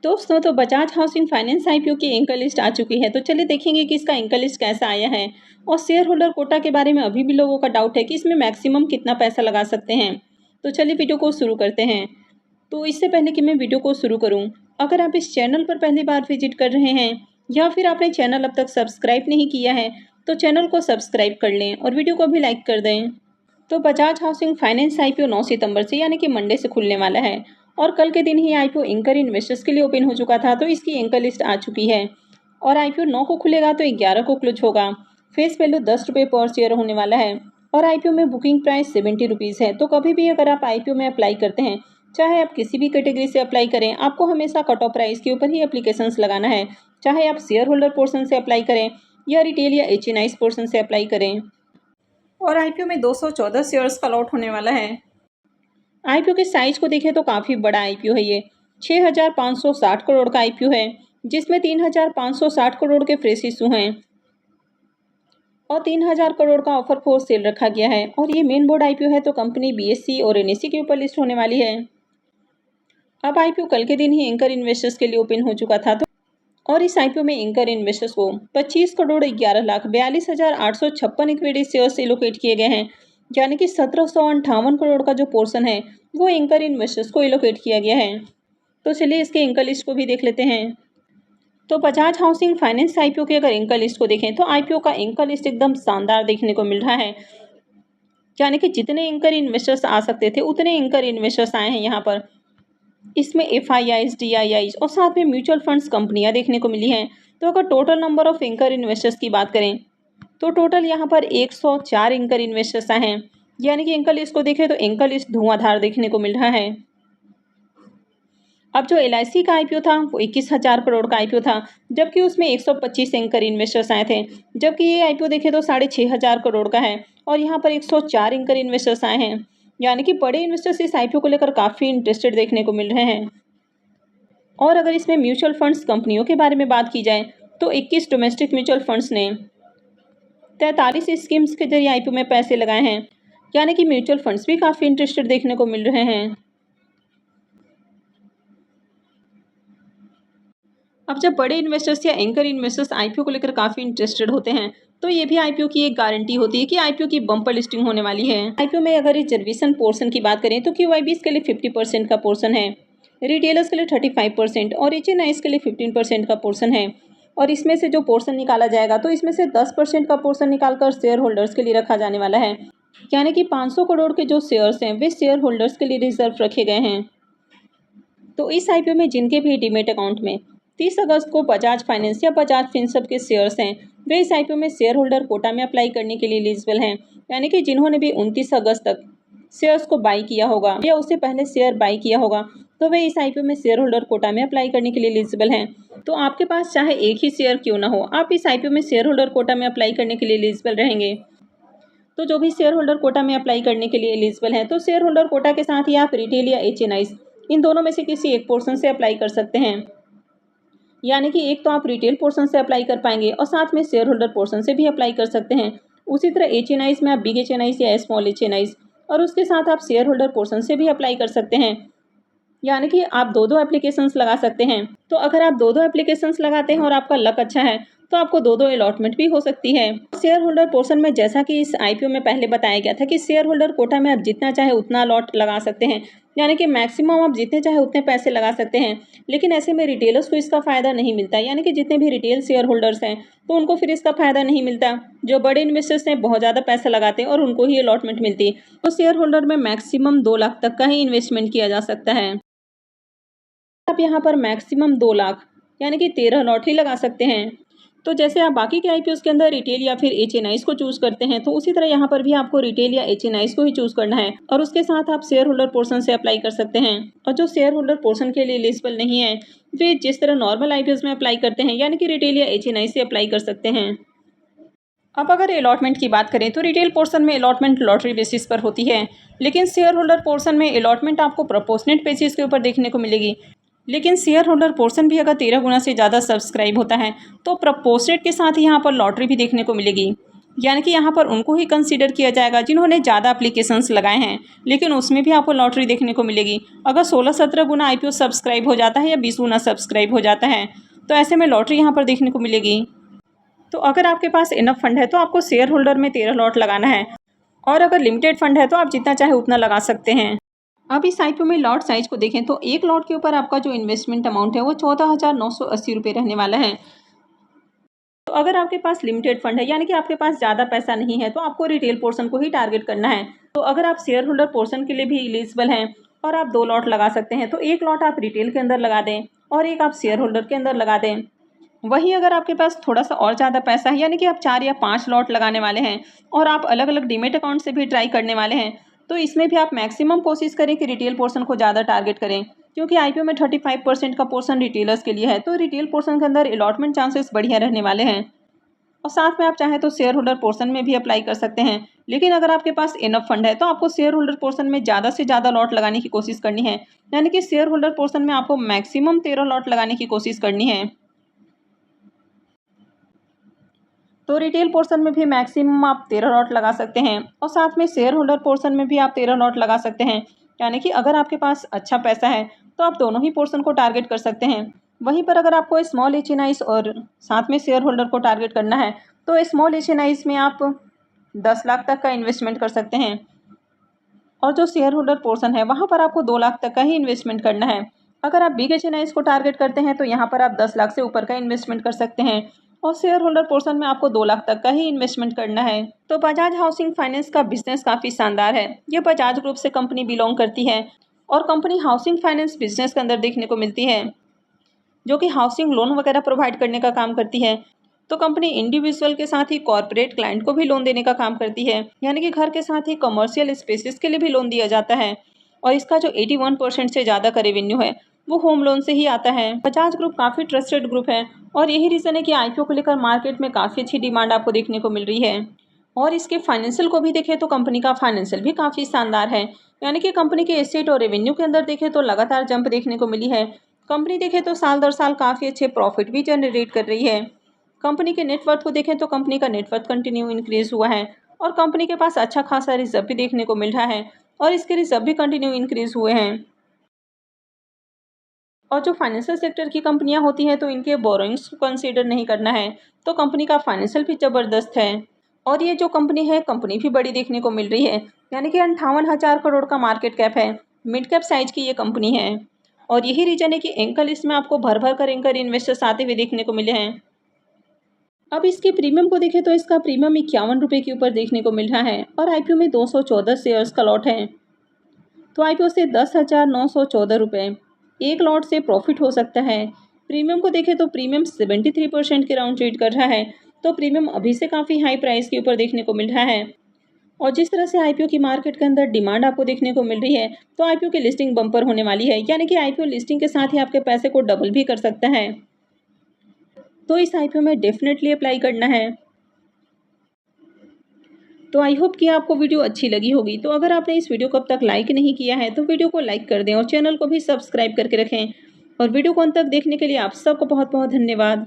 दोस्तों तो Bajaj housing finance IPO की एंकर लिस्ट आ चुकी है। तो चलिए देखेंगे कि इसका एंकर लिस्ट कैसा आया है। और शेयर होल्डर कोटा के बारे में अभी भी लोगों का डाउट है कि इसमें मैक्सिमम कितना पैसा लगा सकते हैं। तो चलिए वीडियो को शुरू करते हैं। तो इससे पहले कि मैं वीडियो को शुरू करूं, अगर आप इस चैनल पर पहली बार विजिट कर रहे हैं या फिर आपने चैनल अब तक सब्सक्राइब नहीं किया है तो चैनल को सब्सक्राइब कर लें और वीडियो को भी लाइक कर दें। तो बजाज हाउसिंग फाइनेंस आईपीओ 9 सितंबर से यानी कि मंडे से खुलने वाला है। और कल के दिन ही आईपीओ एंकर इन्वेस्टर्स के लिए ओपन हो चुका था। तो इसकी एंकर लिस्ट आ चुकी है। और आईपीओ 9 को खुलेगा तो 11 को क्लोज होगा। फेस वैल्यू 10 रुपये पर शेयर होने वाला है। और आईपीओ में बुकिंग प्राइस 70 रुपीज़ है। तो कभी भी अगर आप आईपीओ में अप्लाई करते हैं, चाहे आप किसी भी कैटेगरी से अप्लाई करें, आपको हमेशा कट ऑफ प्राइस के ऊपर ही एप्लीकेशंस लगाना है। चाहे आप शेयर होल्डर पोर्शन से अप्लाई करें या रिटेल या एचएनआईज पोर्शन से अप्लाई करें। और आईपीओ में 214 शेयर्स का लॉट होने वाला है। आईपीओ के साइज को देखें तो काफ़ी बड़ा आईपीओ है ये। 6,560 करोड़ का आईपीओ है, जिसमें 3,560 करोड़ के फ्रेश इशू हैं और 3,000 करोड़ का ऑफर फॉर सेल रखा गया है। और ये मेन बोर्ड आईपीओ है, तो कंपनी बीएसई और एनएसई के ऊपर लिस्ट होने वाली है। अब आईपीओ कल के दिन ही एंकर इन्वेस्टर्स के लिए ओपन हो चुका था। और इस आईपीओ में एंकर इन्वेस्टर्स को 25 करोड़ 11,42,856 इक्विटी शेयर्स एलोकेट किए गए हैं। यानी कि 1,758 करोड़ का जो पोर्शन है वो एंकर इन्वेस्टर्स को एलोकेट किया गया है। तो चलिए इसके एंकर लिस्ट को भी देख लेते हैं। तो बजाज हाउसिंग फाइनेंस आईपीओ के अगर एंकर लिस्ट को देखें तो आईपीओ का एंकर लिस्ट एकदम शानदार देखने को मिल रहा है। यानी कि जितने एंकर इन्वेस्टर्स आ सकते थे उतने एंकर इन्वेस्टर्स आए हैं यहाँ पर। इसमें एफआईआईज, डीआईआईज और साथ में म्यूचुअल फंड्स कंपनियां देखने को मिली हैं। तो अगर total number of anchor investors की बात करें तो टोटल यहाँ पर 104 एंकर इन्वेस्टर्स आए हैं। यानी कि एंकर लिस्ट को देखें तो एंकर लिस्ट धुआंधार देखने को मिल रहा है। अब जो एलआईसी का आईपीओ था वो 21,000 करोड़ का आईपीओ था, जबकि उसमें 125 एंकर इन्वेस्टर्स आए थे। जबकि ये आईपीओ देखें तो 6,500 करोड़ का है और यहाँ पर 104 एंकर इन्वेस्टर्स आए हैं। यानी कि बड़े इन्वेस्टर्स इस आईपीओ को लेकर काफ़ी इंटरेस्टेड देखने को मिल रहे हैं। और अगर इसमें म्यूचुअल फंड्स कंपनियों के बारे में बात की जाए तो 21 डोमेस्टिक म्यूचुअल फंड्स ने 43 स्कीम्स के जरिए आईपीओ में पैसे लगाए हैं। यानी कि म्यूचुअल फंड्स भी काफ़ी इंटरेस्टेड देखने को मिल रहे हैं। अब जब बड़े इन्वेस्टर्स या एंकर इन्वेस्टर्स आईपीओ को लेकर काफ़ी इंटरेस्टेड होते हैं तो ये भी आईपीओ की एक गारंटी होती है कि आईपीओ की बम्पर लिस्टिंग होने वाली है। आईपीओ में अगर रिजर्वेशन पोर्शन की बात करें तो क्यूआईबीज के लिए 50% का पोर्शन है, रिटेलर्स के लिए 35% और एचएनआईज के लिए 15% का पोर्शन है। और इसमें से जो पोर्शन निकाला जाएगा तो इसमें से 10% का पोर्शन निकालकर शेयर होल्डर्स के लिए रखा जाने वाला है। यानी कि 500 करोड़ के जो शेयर्स हैं वे शेयर होल्डर्स के लिए रिजर्व रखे गए हैं। तो इस आईपीओ में जिनके भी डीमेट अकाउंट में 30 अगस्त को बजाज फाइनेंस या बजाज फिनसर्व के शेयर्स हैं वे इस आईपीओ में शेयर होल्डर कोटा में अप्लाई करने के लिए एलिजिबल हैं। यानी कि जिन्होंने भी 29 अगस्त तक शेयर्स को बाई किया होगा या उससे पहले शेयर बाई किया होगा तो वे इस आईपीओ में शेयर होल्डर कोटा में अप्लाई करने के लिए एलिजिबल हैं। तो आपके पास चाहे एक ही शेयर क्यों ना हो, आप इस आईपीओ में शेयर होल्डर कोटा में अप्लाई करने के लिए एलिजिबल रहेंगे। तो जो भी शेयर होल्डर कोटा में अप्लाई करने के लिए एलिजिबल हैं तो शेयर होल्डर कोटा के साथ ही आप रिटेल या एचएनआईज इन दोनों में से किसी एक पोर्शन से अप्लाई कर सकते हैं। यानी कि एक तो आप रिटेल पोर्शन से अप्लाई कर पाएंगे और साथ में शेयर होल्डर पोर्शन से भी अप्लाई कर सकते हैं। उसी तरह एचएनआईज में आप बिग एचएनआईज या स्मॉल एचएनआईज और उसके साथ आप शेयर होल्डर पोर्शन से भी अप्लाई कर सकते हैं। यानी कि आप दो एप्लीकेशंस लगा सकते हैं। तो अगर आप दो एप्लीकेशंस लगाते हैं और आपका लक अच्छा है तो आपको दो अलॉटमेंट भी हो सकती है। शेयर होल्डर पोर्शन में जैसा कि इस आईपीओ में पहले बताया गया था कि शेयर होल्डर कोटा में आप जितना चाहे उतना अलॉट लगा सकते हैं। यानी कि मैक्सिमम आप जितने चाहे उतने पैसे लगा सकते हैं। लेकिन ऐसे में रिटेलर्स को इसका फ़ायदा नहीं मिलता। यानी कि जितने भी रिटेल शेयर होल्डर्स हैं तो उनको फिर इसका फ़ायदा नहीं मिलता। जो बड़े इन्वेस्टर्स हैं बहुत ज़्यादा पैसा लगाते हैं और उनको ही अलॉटमेंट मिलती है। तो शेयर होल्डर में मैक्सिमम 2 लाख तक का ही इन्वेस्टमेंट किया जा सकता है। आप यहाँ पर मैक्सिमम 2 लाख यानी कि 13 लॉटरी लगा सकते हैं। तो जैसे आप बाकी के आईपीओ के अंदर रिटेल या फिर एचएनआईज को चूज करते हैं तो उसी तरह यहाँ पर भी आपको रिटेल या एचएनआईज को ही चूज करना है और उसके साथ आप शेयर होल्डर पोर्शन से अप्लाई कर सकते हैं। और जो शेयर होल्डर पोर्शन के लिए एलिजिबल नहीं है वे जिस तरह नॉर्मल आईपीओ में अप्लाई करते हैं यानी कि रिटेल या एचएनआईज से अप्लाई कर सकते हैं। अब अगर अलॉटमेंट की बात करें तो रिटेल पोर्शन में अलॉटमेंट लॉटरी बेसिस पर होती है, लेकिन शेयर होल्डर पोर्शन में अलॉटमेंट आपको प्रोपोर्शनेट बेसिस के ऊपर देखने को मिलेगी। लेकिन शेयर होल्डर पोर्शन भी अगर 13 गुना से ज़्यादा सब्सक्राइब होता है तो प्रोपोर्शनेट के साथ ही यहाँ पर लॉटरी भी देखने को मिलेगी। यानी कि यहाँ पर उनको ही कंसीडर किया जाएगा जिन्होंने ज़्यादा एप्लीकेशंस लगाए हैं, लेकिन उसमें भी आपको लॉटरी देखने को मिलेगी। अगर 16-17 गुना IPO सब्सक्राइब हो जाता है या 20 गुना सब्सक्राइब हो जाता है, तो ऐसे में लॉटरी यहाँ पर देखने को मिलेगी। तो अगर आपके पास इनफ फंड है तो आपको शेयर होल्डर में 13 लॉट लगाना है, और अगर लिमिटेड फंड है तो आप जितना चाहे उतना लगा सकते हैं। अब इस IPO में लॉट साइज को देखें तो एक लॉट के ऊपर आपका जो इन्वेस्टमेंट अमाउंट है वो 14,980 रुपये रहने वाला है। तो अगर आपके पास लिमिटेड फंड है यानी कि आपके पास ज़्यादा पैसा नहीं है तो आपको रिटेल पोर्शन को ही टारगेट करना है। तो अगर आप शेयर होल्डर पोर्शन के लिए भी एलिजिबल हैं और आप 2 लॉट लगा सकते हैं, तो एक लॉट आप रिटेल के अंदर लगा दें और एक आप शेयर होल्डर के अंदर लगा दें। वहीं अगर आपके पास थोड़ा सा और ज़्यादा पैसा है यानी कि आप 4 या 5 लॉट लगाने वाले हैं और आप अलग अलग डीमेट अकाउंट से भी ट्राई करने वाले हैं, तो इसमें भी आप मैक्सिमम कोशिश करें कि रिटेल पोर्शन को ज़्यादा टारगेट करें, क्योंकि IPO में 35% का पोर्शन रिटेलर्स के लिए है। तो रिटेल पोर्शन के अंदर अलॉटमेंट चांसेस बढ़िया रहने वाले हैं। और साथ में आप चाहें तो शेयर होल्डर पोर्शन में भी अप्लाई कर सकते हैं, लेकिन अगर आपके पास इनफ फंड है तो आपको शेयर होल्डर पोर्शन में ज़्यादा से ज़्यादा लॉट लगाने की कोशिश करनी है। यानी कि शेयर होल्डर पोर्शन में आपको मैक्सिमम 13 लॉट लगाने की कोशिश करनी है। तो रिटेल पोर्शन में भी मैक्सिमम आप 13 लॉट लगा सकते हैं और साथ में शेयर होल्डर पोर्शन में भी आप 13 लॉट लगा सकते हैं। यानी कि अगर आपके पास अच्छा पैसा है तो आप दोनों ही पोर्शन को टारगेट कर सकते हैं। वहीं पर अगर आपको स्मॉल HNIs और साथ में शेयर होल्डर को टारगेट करना है तो स्मॉल HNIs में आप 10 लाख तक का इन्वेस्टमेंट कर सकते हैं, और जो शेयर होल्डर पोर्शन है वहाँ पर आपको 2 लाख तक का ही इन्वेस्टमेंट करना है। अगर आप बिग HNIs को टारगेट करते हैं तो यहाँ पर आप 10 लाख से ऊपर का इन्वेस्टमेंट कर सकते हैं, और शेयर होल्डर पोर्शन में आपको 2 लाख तक का ही इन्वेस्टमेंट करना है। तो बजाज हाउसिंग फाइनेंस का बिजनेस काफ़ी शानदार है। ये बजाज ग्रुप से कंपनी बिलोंग करती है और कंपनी हाउसिंग फाइनेंस बिजनेस के अंदर देखने को मिलती है, जो कि हाउसिंग लोन वगैरह प्रोवाइड करने का काम करती है। तो कंपनी इंडिविजुअल के साथ ही कॉर्पोरेट क्लाइंट को भी लोन देने का काम करती है, यानी कि घर के साथ ही कमर्शियल स्पेसेस के लिए भी लोन दिया जाता है। और इसका जो 81% से ज़्यादा का रेवेन्यू है वो होम लोन से ही आता है। बजाज ग्रुप काफ़ी ट्रस्टेड ग्रुप है और यही रीज़न है कि IPO को लेकर मार्केट में काफ़ी अच्छी डिमांड आपको देखने को मिल रही है। और इसके फाइनेंशियल को भी देखें तो कंपनी का फाइनेंशियल भी काफ़ी शानदार है, यानी कि कंपनी के एसेट और रेवेन्यू के अंदर देखें तो लगातार जंप देखने को मिली है। कंपनी देखें तो साल दर साल काफ़ी अच्छे प्रॉफिट भी जनरेट कर रही है। कंपनी के नेटवर्थ को देखें तो कंपनी का नेटवर्थ कंटिन्यू इंक्रीज हुआ है और कंपनी के पास अच्छा खासा रिजर्व भी देखने को मिल रहा है और इसके रिजर्व भी कंटिन्यू इंक्रीज हुए हैं। और जो फाइनेंशियल सेक्टर की कंपनियां होती हैं तो इनके बोरोइंग्स को कंसीडर नहीं करना है, तो कंपनी का फाइनेंशियल भी ज़बरदस्त है। और ये जो कंपनी है कंपनी भी बड़ी देखने को मिल रही है, यानी कि 58,000 करोड़ का मार्केट कैप है। मिड कैप साइज की ये कंपनी है और यही रीजन है कि एंकर लिस्ट में आपको भर भर कर एंकर इन्वेस्टर्स आते हुए देखने को मिले हैं। अब इसके प्रीमियम को देखें तो इसका प्रीमियम 51 रुपये के ऊपर देखने को मिल रहा है और IPO में 214 शेयर्स का लॉट है। तो IPO से 10,914 रुपये एक लॉट से प्रॉफिट हो सकता है। प्रीमियम को देखें तो प्रीमियम 73% के राउंड ट्रेड कर रहा है, तो प्रीमियम अभी से काफ़ी हाई प्राइस के ऊपर देखने को मिल रहा है। और जिस तरह से IPO की मार्केट के अंदर डिमांड आपको देखने को मिल रही है, तो IPO की लिस्टिंग बम्पर होने वाली है, यानी कि IPO लिस्टिंग के साथ ही आपके पैसे को डबल भी कर सकता है। तो इस IPO में डेफिनेटली अप्लाई करना है। तो आई होप कि आपको वीडियो अच्छी लगी होगी। तो अगर आपने इस वीडियो को अब तक लाइक नहीं किया है तो वीडियो को लाइक कर दें और चैनल को भी सब्सक्राइब करके रखें। और वीडियो को अंत तक देखने के लिए आप सबको बहुत बहुत धन्यवाद।